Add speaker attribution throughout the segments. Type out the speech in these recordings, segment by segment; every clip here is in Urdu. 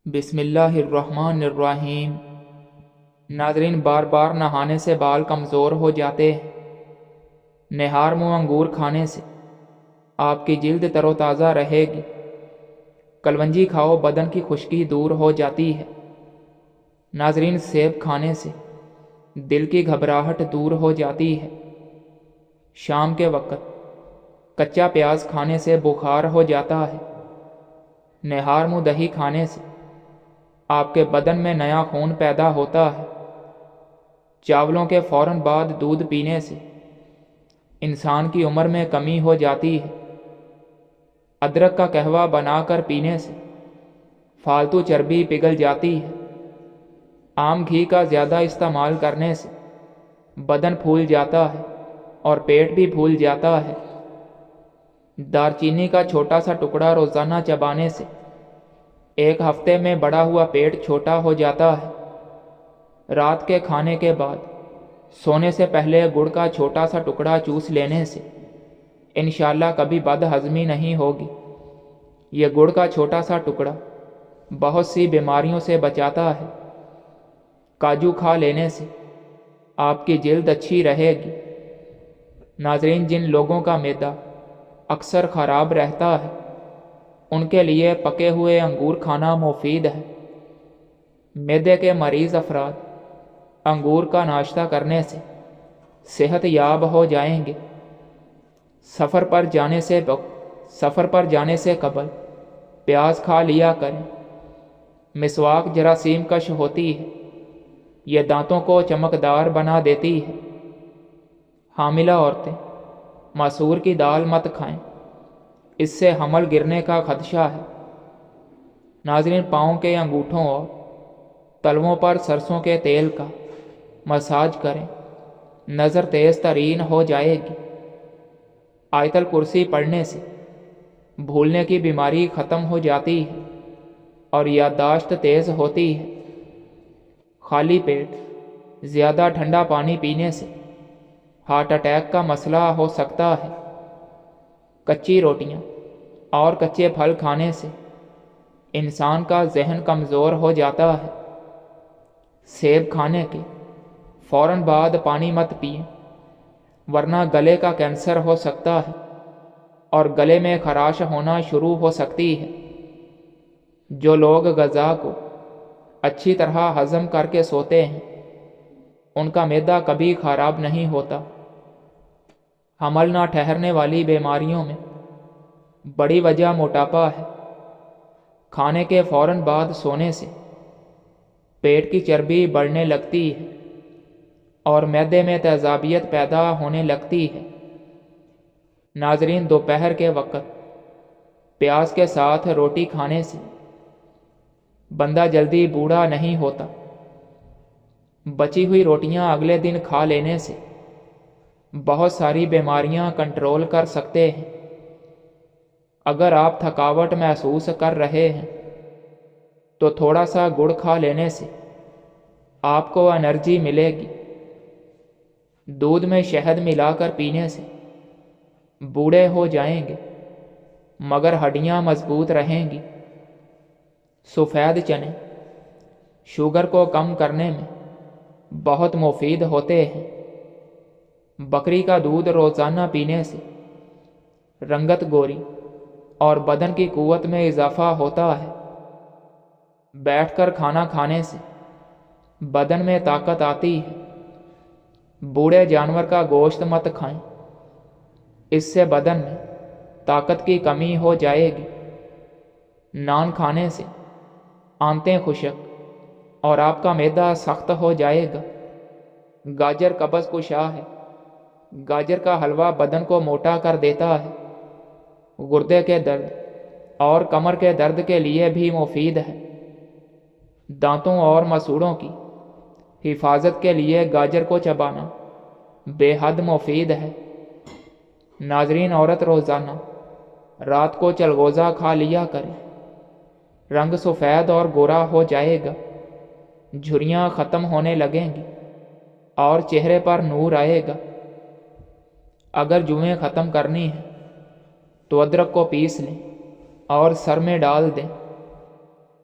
Speaker 1: بسم اللہ الرحمن الرحیم۔ ناظرین، بار بار نہانے سے بال کمزور ہو جاتے ہیں۔ نہار منہ انگور کھانے سے آپ کی جلد تر و تازہ رہے گی۔ کلونجی کھاؤ، بدن کی خشکی دور ہو جاتی ہے۔ ناظرین، سیب کھانے سے دل کی گھبراہٹ دور ہو جاتی ہے۔ شام کے وقت کچا پیاز کھانے سے بخار ہو جاتا ہے۔ نہار منہ دہی کھانے سے آپ کے بدن میں نیا خون پیدا ہوتا ہے۔ چاولوں کے فوراً بعد دودھ پینے سے انسان کی عمر میں کمی ہو جاتی ہے۔ ادرک کا قہوہ بنا کر پینے سے فالتو چربی پگھل جاتی ہے۔ عام گھی کا زیادہ استعمال کرنے سے بدن پھول جاتا ہے اور پیٹ بھی پھول جاتا ہے۔ دارچینی کا چھوٹا سا ٹکڑا روزانہ چبانے سے ایک ہفتے میں بڑا ہوا پیٹ چھوٹا ہو جاتا ہے۔ رات کے کھانے کے بعد سونے سے پہلے گڑ کا چھوٹا سا ٹکڑا چوس لینے سے انشاءاللہ کبھی بد ہضمی نہیں ہوگی۔ یہ گڑ کا چھوٹا سا ٹکڑا بہت سی بیماریوں سے بچاتا ہے۔ کاجو کھا لینے سے آپ کی جلد اچھی رہے گی۔ ناظرین، جن لوگوں کا معدہ اکثر خراب رہتا ہے ان کے لیے پکے ہوئے انگور کھانا مفید ہے۔ معدے کے مریض افراد انگور کا ناشتہ کرنے سے صحت یاب ہو جائیں گے۔ سفر پر جانے سے قبل پیاز کھا لیا کریں۔ مسواک جراثیم کش ہوتی ہے، یہ دانتوں کو چمکدار بنا دیتی ہے۔ حاملہ عورتیں مسور کی دال مت کھائیں، اس سے حمل گرنے کا خدشہ ہے۔ ناظرین، پاؤں کے انگوٹھوں اور تلووں پر سرسوں کے تیل کا مساج کریں، نظر تیز ترین ہو جائے گی۔ آیت الکرسی پڑھنے سے بھولنے کی بیماری ختم ہو جاتی ہے اور یادداشت تیز ہوتی ہے۔ خالی پیٹ زیادہ ٹھنڈا پانی پینے سے ہارٹ اٹیک کا مسئلہ ہو سکتا ہے۔ کچی روٹیاں اور کچے پھل کھانے سے انسان کا ذہن کمزور ہو جاتا ہے۔ سیب کھانے کے فوراً بعد پانی مت پئیں، ورنہ گلے کا کینسر ہو سکتا ہے اور گلے میں خراش ہونا شروع ہو سکتی ہے۔ جو لوگ غذا کو اچھی طرح ہضم کر کے سوتے ہیں ان کا معدہ کبھی خراب نہیں ہوتا۔ حمل نہ ٹھہرنے والی بیماریوں میں بڑی وجہ موٹاپا ہے۔ کھانے کے فوراً بعد سونے سے پیٹ کی چربی بڑھنے لگتی ہے اور معدے میں تیزابیت پیدا ہونے لگتی ہے۔ ناظرین، دوپہر کے وقت پیاز کے ساتھ روٹی کھانے سے بندہ جلدی بوڑھا نہیں ہوتا۔ بچی ہوئی روٹیاں اگلے دن کھا لینے سے بہت ساری بیماریاں کنٹرول کر سکتے ہیں۔ اگر آپ تھکاوٹ محسوس کر رہے ہیں تو تھوڑا سا گڑ کھا لینے سے آپ کو انرجی ملے گی۔ دودھ میں شہد ملا کر پینے سے بوڑھے ہو جائیں گے مگر ہڈیاں مضبوط رہیں گی۔ سفید چنے شوگر کو کم کرنے میں بہت مفید ہوتے ہیں۔ بکری کا دودھ روزانہ پینے سے رنگت گوری اور بدن کی قوت میں اضافہ ہوتا ہے۔ بیٹھ کر کھانا کھانے سے بدن میں طاقت آتی ہے۔ بوڑھے جانور کا گوشت مت کھائیں، اس سے بدن میں طاقت کی کمی ہو جائے گی۔ نان کھانے سے آنتیں خشک اور آپ کا معدہ سخت ہو جائے گا۔ گاجر قبض کشا ہے۔ گاجر کا حلوہ بدن کو موٹا کر دیتا ہے۔ گردے کے درد اور کمر کے درد کے لیے بھی مفید ہے۔ دانتوں اور مسوڑوں کی حفاظت کے لیے گاجر کو چبانا بے حد مفید ہے۔ ناظرین، عورت روزانہ رات کو چلغوزہ کھا لیا کرے، رنگ سفید اور گورا ہو جائے گا، جھریاں ختم ہونے لگیں گی اور چہرے پر نور آئے گا۔ اگر جوئیں ختم کرنی ہیں، تو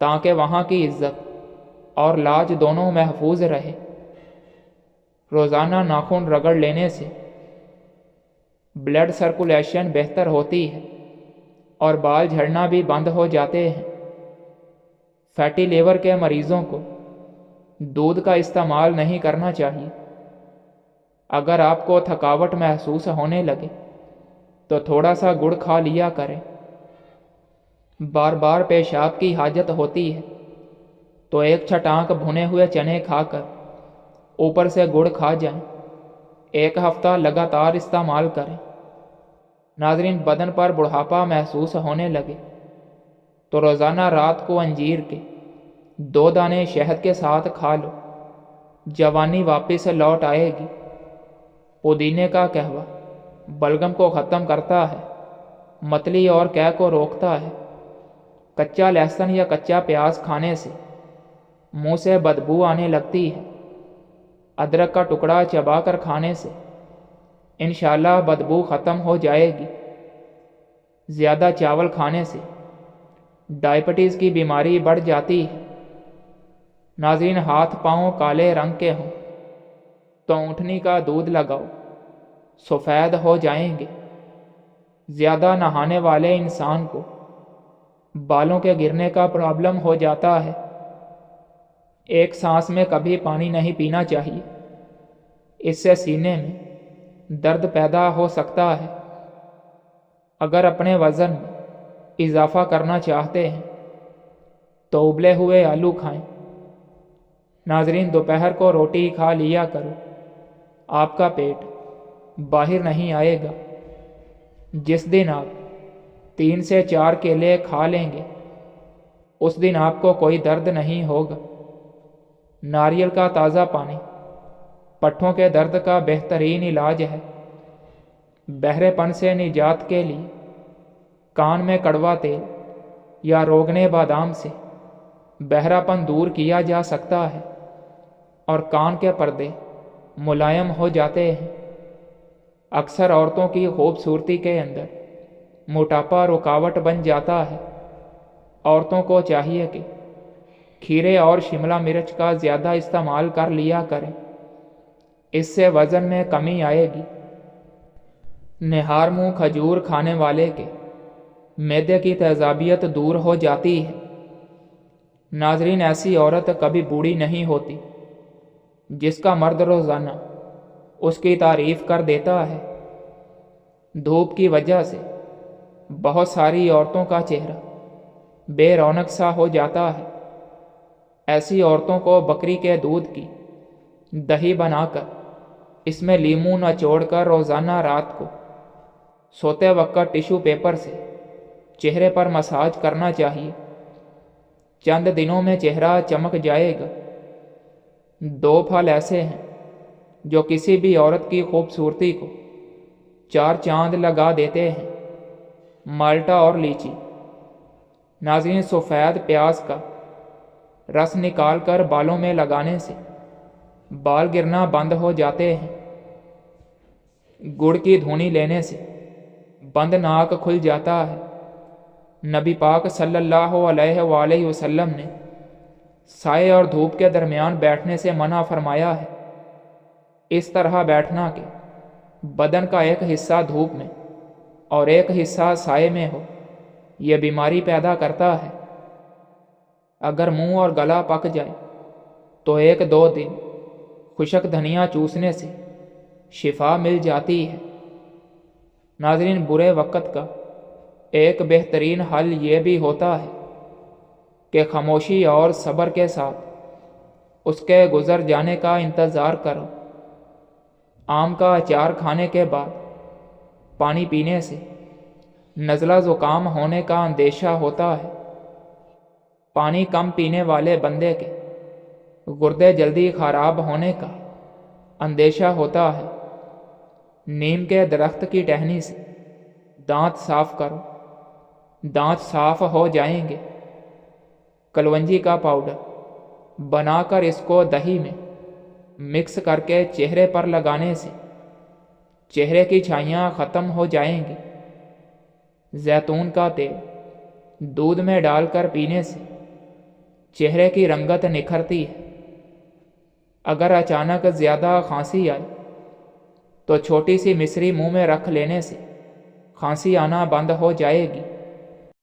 Speaker 1: تاکہ وہاں کی عزت اور لاج دونوں محفوظ رہے۔ روزانہ ناخن رگڑ لینے سے بلڈ سرکولیشن بہتر ہوتی ہے اور بال جھڑنا بھی بند ہو جاتے ہیں۔ فیٹی لیور کے مریضوں کو دودھ کا استعمال نہیں کرنا چاہیے۔ اگر آپ کو تھکاوٹ محسوس ہونے لگے تو تھوڑا سا گڑ کھا لیا کریں۔ بار بار پیشاب کی حاجت ہوتی ہے تو ایک چھٹانک بھنے ہوئے چنے کھا کر اوپر سے گڑ کھا جائیں۔ 1 ہفتہ لگاتار استعمال کریں۔ ناظرین، بدن پر بڑھاپا محسوس ہونے لگے تو روزانہ رات کو انجیر کے 2 دانے شہد کے ساتھ کھا لو، جوانی واپس لوٹ آئے گی۔ پودینے کا قہوہ بلغم کو ختم کرتا ہے، متلی اور قے کو روکتا ہے۔ کچا لہسن یا کچا پیاز کھانے سے منہ سے بدبو آنے لگتی ہے۔ ادرک کا ٹکڑا چبا کر کھانے سے انشاءاللہ بدبو ختم ہو جائے گی۔ زیادہ چاول کھانے سے ڈائبٹیز کی بیماری بڑھ جاتی ہے۔ ناظرین، ہاتھ پاؤں کالے رنگ کے ہوں تو اونٹنی کا دودھ لگاؤ، سفید ہو جائیں گے۔ زیادہ نہانے والے انسان کو بالوں کے گرنے کا پرابلم ہو جاتا ہے۔ ایک سانس میں کبھی پانی نہیں پینا چاہیے، اس سے سینے میں درد پیدا ہو سکتا ہے۔ اگر اپنے وزن میں اضافہ کرنا چاہتے ہیں تو ابلے ہوئے آلو کھائیں۔ ناظرین، دوپہر کو روٹی کھا لیا کرو، آپ کا پیٹ باہر نہیں آئے گا۔ جس دن آپ 3 سے 4 کیلے کھا لیں گے اس دن آپ کو کوئی درد نہیں ہوگا۔ ناریل کا تازہ پانی پٹھوں کے درد کا بہترین علاج ہے۔ بہرے پن سے نجات کے لیے کان میں کڑوا تیل یا روغن بادام سے بہرا پن دور کیا جا سکتا ہے اور کان کے پردے ملائم ہو جاتے ہیں۔ اکثر عورتوں کی خوبصورتی کے اندر موٹاپا رکاوٹ بن جاتا ہے۔ عورتوں کو چاہیے کہ کھیرے اور شملہ مرچ کا زیادہ استعمال کر لیا کریں، اس سے وزن میں کمی آئے گی۔ نہار منہ کھجور کھانے والے کے معدے کی تیزابیت دور ہو جاتی ہے۔ ناظرین، ایسی عورت کبھی بوڑھی نہیں ہوتی جس کا مرد روزانہ اس کی تعریف کر دیتا ہے۔ دھوپ کی وجہ سے بہت ساری عورتوں کا چہرہ بے رونق سا ہو جاتا ہے۔ ایسی عورتوں کو بکری کے دودھ کی دہی بنا کر اس میں لیموں نچوڑ کر روزانہ رات کو سوتے وقت ٹیشو پیپر سے چہرے پر مساج کرنا چاہیے۔ چند دنوں میں چہرہ چمک جائے گا۔ 2 پھل ایسے ہیں جو کسی بھی عورت کی خوبصورتی کو 4 چاند لگا دیتے ہیں، مالٹا اور لیچی۔ ناظرین، سفید پیاز کا رس نکال کر بالوں میں لگانے سے بال گرنا بند ہو جاتے ہیں۔ گڑ کی دھونی لینے سے بند ناک کھل جاتا ہے۔ نبی پاک صلی اللہ علیہ وآلہ وسلم نے سائے اور دھوپ کے درمیان بیٹھنے سے منع فرمایا ہے۔ اس طرح بیٹھنا کہ بدن کا ایک حصہ دھوپ میں اور ایک حصہ سائے میں ہو، یہ بیماری پیدا کرتا ہے۔ اگر منہ اور گلا پک جائے تو 1-2 دن خشک دھنیا چوسنے سے شفا مل جاتی ہے۔ ناظرین، برے وقت کا ایک بہترین حل یہ بھی ہوتا ہے کہ خاموشی اور صبر کے ساتھ اس کے گزر جانے کا انتظار کرو۔ آم کا اچار کھانے کے بعد پانی پینے سے نزلہ زکام ہونے کا اندیشہ ہوتا ہے۔ پانی کم پینے والے بندے کے گردے جلدی خراب ہونے کا اندیشہ ہوتا ہے۔ نیم کے درخت کی ٹہنی سے دانت صاف کرو، دانت صاف ہو جائیں گے۔ کلونجی کا پاؤڈر بنا کر اس کو دہی میں مکس کر کے چہرے پر لگانے سے چہرے کی چھائیاں ختم ہو جائیں گی۔ زیتون کا تیل دودھ میں ڈال کر پینے سے چہرے کی رنگت نکھرتی ہے۔ اگر اچانک زیادہ کھانسی آئے تو چھوٹی سی مصری منہ میں رکھ لینے سے کھانسی آنا بند ہو جائے گی۔